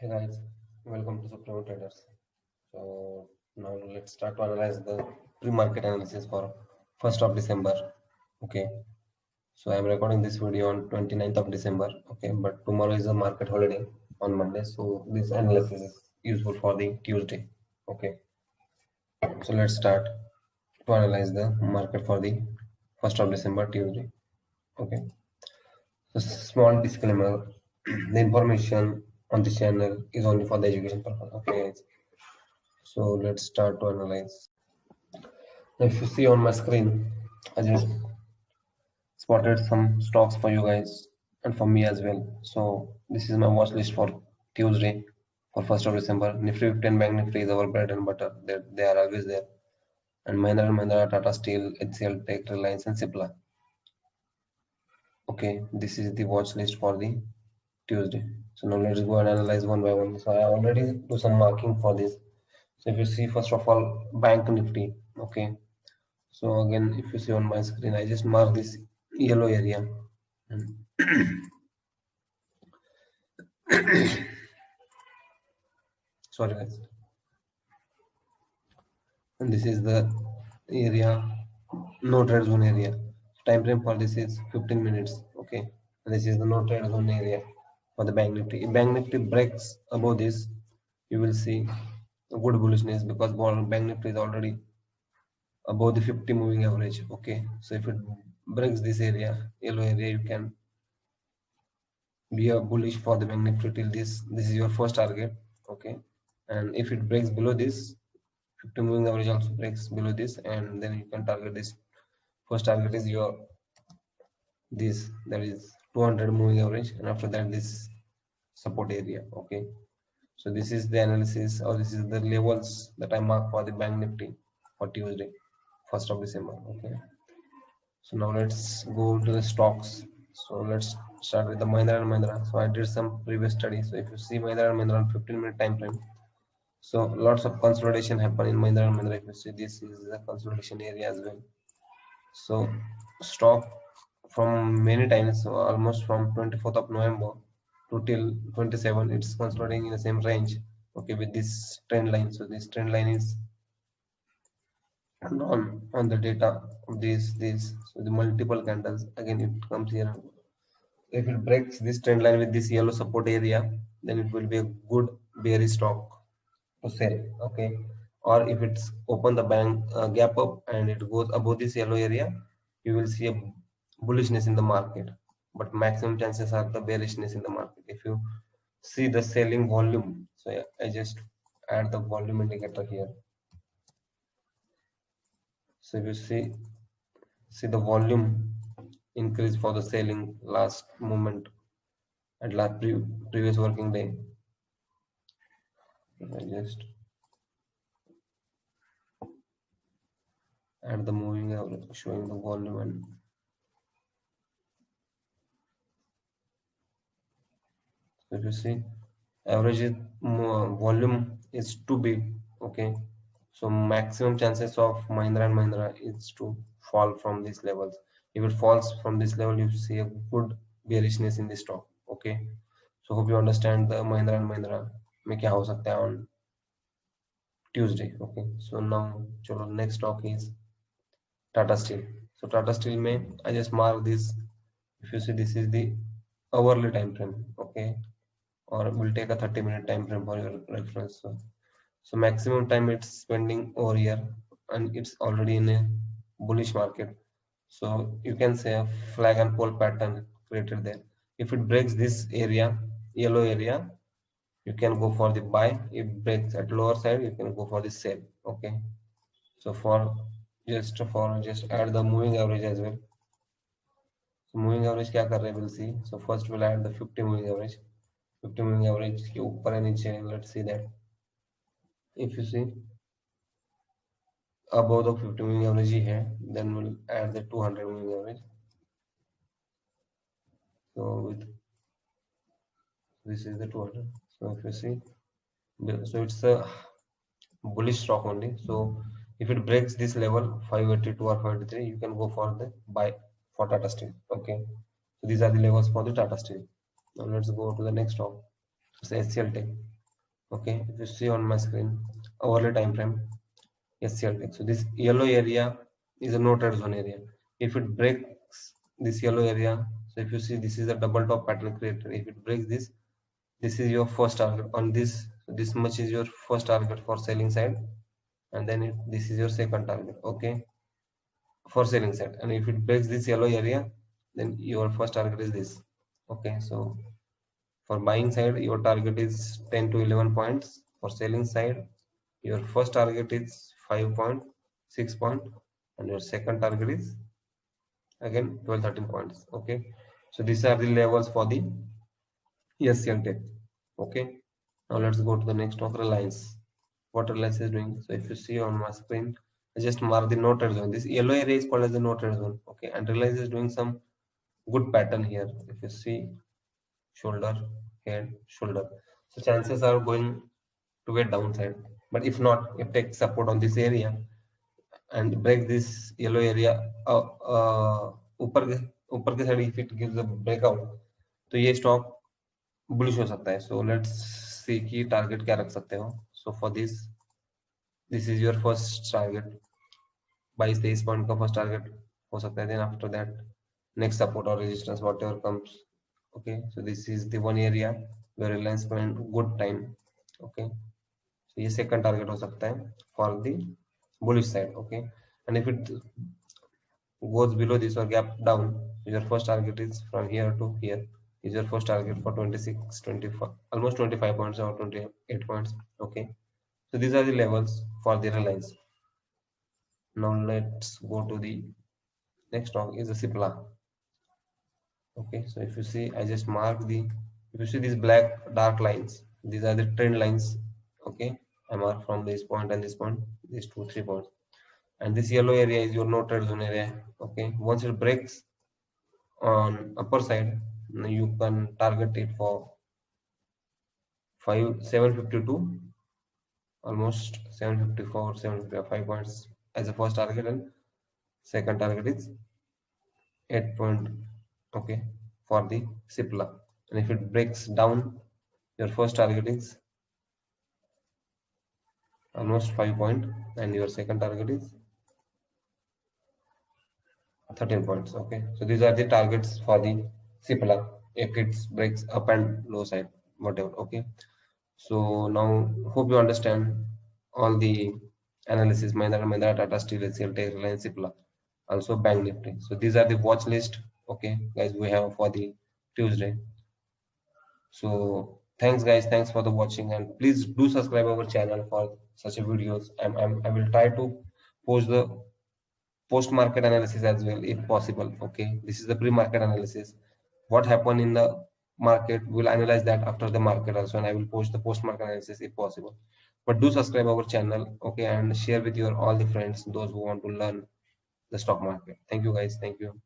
Hey guys, welcome to Supreme Traders. So now let's start to analyze the pre-market analysis for 1st of December. Okay, so I'm recording this video on 29th of December. Okay, but tomorrow is a market holiday on Monday, so this analysis is useful for the Tuesday. Okay, so let's start to analyze the market for the 1st of December Tuesday. Okay, so small disclaimer: the information on this channel is only for the education purpose. Okay, so let's start to analyze. If you see on my screen, I just spotted some stocks for you guys and for me as well. So this is my watch list for Tuesday for 1st of December. Nifty 50 and Bank Nifty is our bread and butter. They are always there. And Mahindra and Mahindra, Tata Steel, HCL Tech, Reliance and Cipla. Okay, this is the watch list for the Tuesday. So now let's go and analyze one by one. So I already do some marking for this. So if you see first of all Bank Nifty, okay. So again, if you see on my screen, I just mark this yellow area. Sorry guys. And this is the area, no trade zone area. Time frame for this is 15 minutes. Okay. And this is the no trade zone area for the Bank Nifty. If Bank Nifty breaks above this, you will see a good bullishness because Bank Nifty is already above the 50 moving average. Okay. So if it breaks this area, yellow area, you can be a bullish for the Bank Nifty till this is your first target. Okay, and if it breaks below this 50 moving average also breaks below this, and then you can target this. First target is your this, that is 200 moving average, and after that this support area. Okay, so this is the analysis, or this is the levels that I mark for the Bank Nifty for Tuesday 1st of December. Okay, so now let's go to the stocks. So let's start with the Mahindra and Mahindra. So I did some previous study. So if you see Mahindra and Mahindra on 15-minute time frame, so lots of consolidation happen in Mahindra and Mahindra. If you see, this is the consolidation area as well. So stock from many times, so almost from 24th of November to till 27, it's consolidating in the same range. Okay, with this trend line. So this trend line is on the data of this. So the multiple candles again it comes here. If it breaks this trend line with this yellow support area, then it will be a good bearish stock to sell. Okay, or if it's open the bank gap up and it goes above this yellow area, you will see a bullishness in the market, but maximum chances are the bearishness in the market. If you see the selling volume, so yeah, I just add the volume indicator here. So if you see the volume increase for the selling last moment at last previous working day. I just add the moving average showing the volume, and if you see average is volume is too big. Okay, so maximum chances of Mahindra and Mahindra is to fall from these levels. If it falls from this level, you see a good bearishness in the stock. Okay, so hope you understand the Mahindra and Mahindra में क्या हो सकता है on Tuesday. Okay, so now चलो next stock is Tata Steel. So Tata Steel में I just mark this. If you see, this is the hourly time frame. Okay, or we'll take a 30-minute time frame for your reference. So maximum time it's spending over here, and it's already in a bullish market. So you can say a flag and pole pattern created there. If it breaks this area, yellow area, you can go for the buy. If it breaks at lower side, you can go for the sell. Okay. So for just add the moving average as well. So moving average क्या कर रहे हैं, we'll see. So first we'll add the 50 moving average. 50 moving average के ऊपर है नीचे, let's see that. If you see above the 50 moving average ही है, then we'll add the 200 moving average. So with this is the 200. So if you see, so it's a bullish stock only. So if it breaks this level 582 or 583, you can go for the buy for Tata Steel. Okay, so these are the levels for the Tata Steel. Now let's go to the next stock. it's HCL Tech. Okay, if you see on my screen, hourly time frame, HCL Tech. So this yellow area is a no trade zone area. If it breaks this yellow area, so if you see this is a double top pattern created. If it breaks this, this is your first target on this. So this much is your first target for selling side, and then this is your second target. Okay, for selling side. And if it breaks this yellow area, then your first target is this. Okay, so for buying side, your target is 10 to 11 points. For selling side, your first target is 5 point, 6 point, and your second target is again 12, 13 points. Okay, so these are the levels for the SCL Tech. Okay, now let's go to the next of Reliance. What Reliance is doing. So if you see on my screen, I just mark the no trade zone. This yellow area is called as the no trade zone. Okay, and Reliance is doing some good pattern here. If you see shoulder, head, shoulder, so chances are going to get downside. But if not, if take support on this area and break this yellow area, ऊपर के side if it gives a breakout, तो ये stock bullish हो सकता है. So let's see कि target क्या रख सकते हो. So for this is your first target. 22-23 point का फर्स्ट टारगेट हो सकता है. Then after that next support or resistance whatever comes. Okay, so this is the one area where Reliance spent good time. Okay, so ये second target हो सकता है for the bullish side. Okay, and if it goes below this or gap down, your first target is from here to here is your first target for 26, 25, almost 25 points or 28 points. Okay, so these are the levels for the Reliance. Now let's go to the next stock is the Cipla. Okay, so if you see, I just mark the, if you see these black dark lines, these are the trend lines. Okay, I mark from this point and this point, these 2, 3 points, and this yellow area is your no trade zone area. Okay, once it breaks on upper side, you can target it for 752, almost 754, 755 points as a first target, and second target is 8 point. Okay, for the Cipla, and if it breaks down, your first target is almost 5 point, and your second target is 13 points. Okay, so these are the targets for the Cipla if it breaks up and low side, whatever. Okay, so now hope you understand all the analysis. Mahindra, Tata Steel, HCL Tech, Reliance, Cipla, also Bank Nifty. So these are the watch list. Okay, guys, we have for the Tuesday. So thanks, guys. Thanks for the watching, and please do subscribe our channel for such a videos. I will try to post the post market analysis as well if possible. Okay, this is the pre-market analysis. What happened in the market, we'll analyze that after the market also, and I will post the post market analysis if possible. But do subscribe our channel, okay, and share with your all the friends, those who want to learn the stock market. Thank you, guys. Thank you.